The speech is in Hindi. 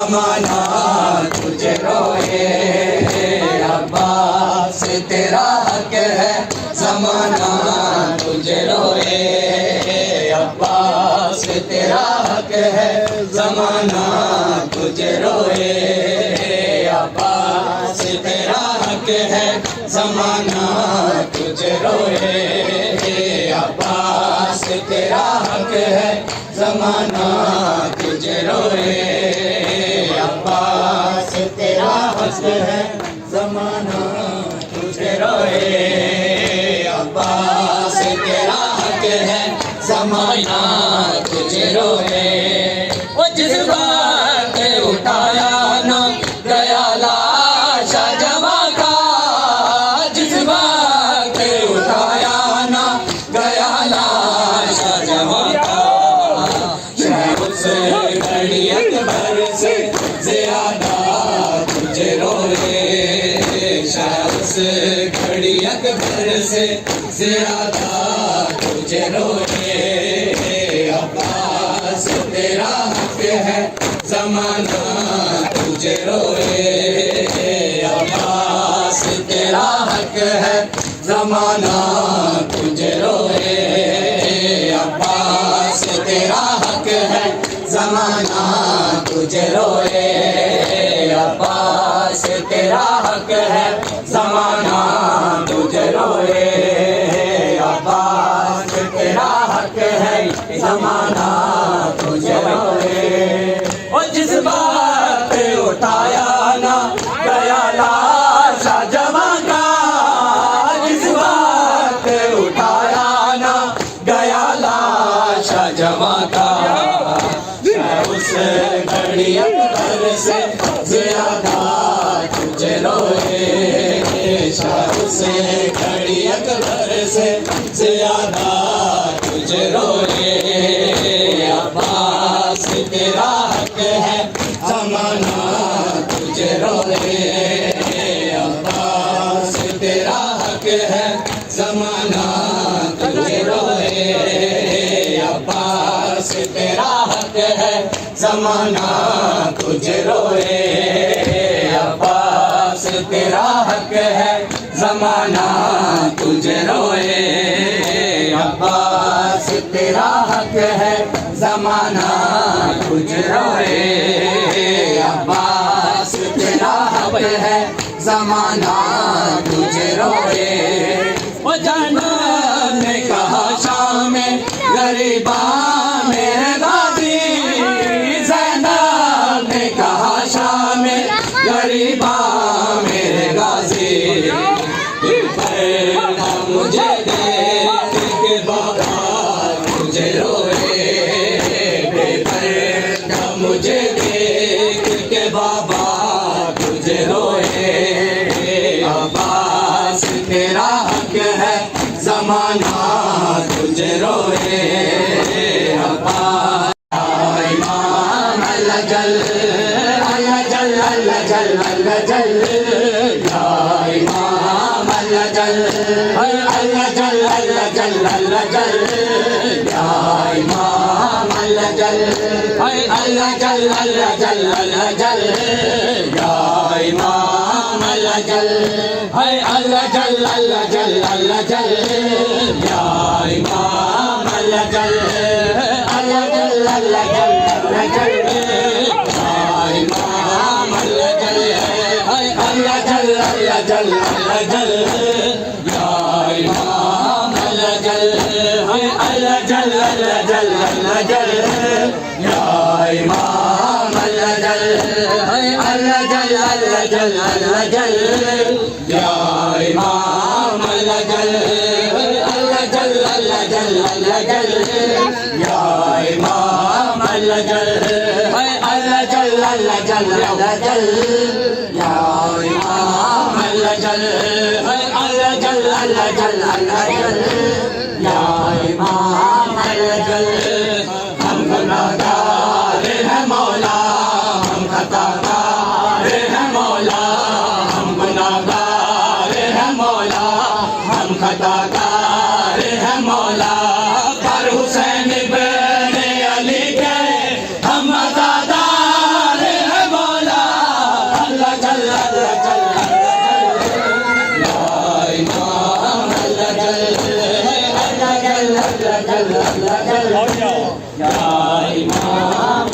जमाना तुझे रोए, अब्बास तेरा हक है। जमाना तुझे रोए, अब्बास तेरा हक है। जमाना तुझे रोए, अब्बास तेरा हक है। जमाना तुझे रोए, अब्बास तेरा हक है। जमाना तुझे रोए, अब्बास तेरा हक है। जमाना तुझे रोए, अब्बास तेरा हक है। जमाना तुझे रोए, वो जिस बात उठाया ना गया लाशा जमा का, जिस बात उठाया ना गया लाशा जमा का। उस घड़ी अकबर से ज्यादा तुझे रोए, उस घड़ी अकबर से ज्यादा तुझे रोए। अब्बास तेरा हक है। जमाना तुझे रोए, अब्बास तेरा हक है। जमाना तुझे रोए, अब्बास तेरा हक है। जमाना तुझे रोए, अब्बास तेरा हक है। जमाना तुझे रोए, अब्बास तेरा हक है। जमाना तुझे रोए, और जिस बात उठाया ना गया लाशा जमा का, जिस बात उठाया ना गया लाशा जमा का। उस घड़ी अकबर से ज्यादा तुझे रोए, उस घड़ी अकबर से ज्यादा तुझे रोए। अब्बास तेरा हक है। जमाना तुझे रोए, अब्बास तेरा हक है। जमाना तुझे रोए, अब्बास तेरा हक है। जमाना तुझे रोए, अब्बास तेरा हक है। जमाना तुझे रोए, अब्बास तेरा हक है। जमाना तुझे रोए, अब्बास तेरा हक है। जमाना तुझे रोए। वो जाना ने कहा शाम में गरीबा मेरे गाजी, ज़ैनब ने कहा शाम में गरीबा मेरे गाजी। मुझे देख के बाबा तुझे रोए, बेपरदा मुझे देख के बाबा तुझे रोए। अब्बास तेरा हक है। जमाना तुझे रोए, अब्बास इमाम अल्लाह जल अल्लाह जल अल्लाह जल अल्लाह जल, या इमाम अल्लाह जल अल्लाह जल अल्लाह जल अल्लाह जल, या इमाम अल्लाह जल अल्लाह जल अल्लाह जल अल्लाह जल, या इमाम अल्लाह जल अल्लाह जल अल्लाह जल अल्लाह जल, या इमाम अल्लाह जल अल्लाह जल अल्लाह जल अल्लाह जल, या इमाम अल्लाह जल अल्लाह जल अल्लाह जल अल्लाह जल, या इमाम अल्लाह जल अल्लाह जल अल्लाह जल अल्लाह जल, या इमाम अल्लाह जल अल्लाह जल अल्लाह जल अल्लाह जल, या इमाम अल्लाह जल अल्लाह जल अल्लाह जल अल्लाह जल, या इमाम अल्लाह जल अल्लाह जल अल्लाह जल अल्लाह जल, या इमाम अल्लाह जल अल्लाह जल अल्लाह जल अल्लाह जल, या इमाम अल्लाह जल। हम गुनाहगार हैं मौला, हम खताकार हैं मौला, हम गुनाहगार हैं मौला, हम खताकार हैं मौला। पर हुसैन इब्ने अली के हम अज़ादार हैं अल्लाह अल्लाह अल्लाह या इमाम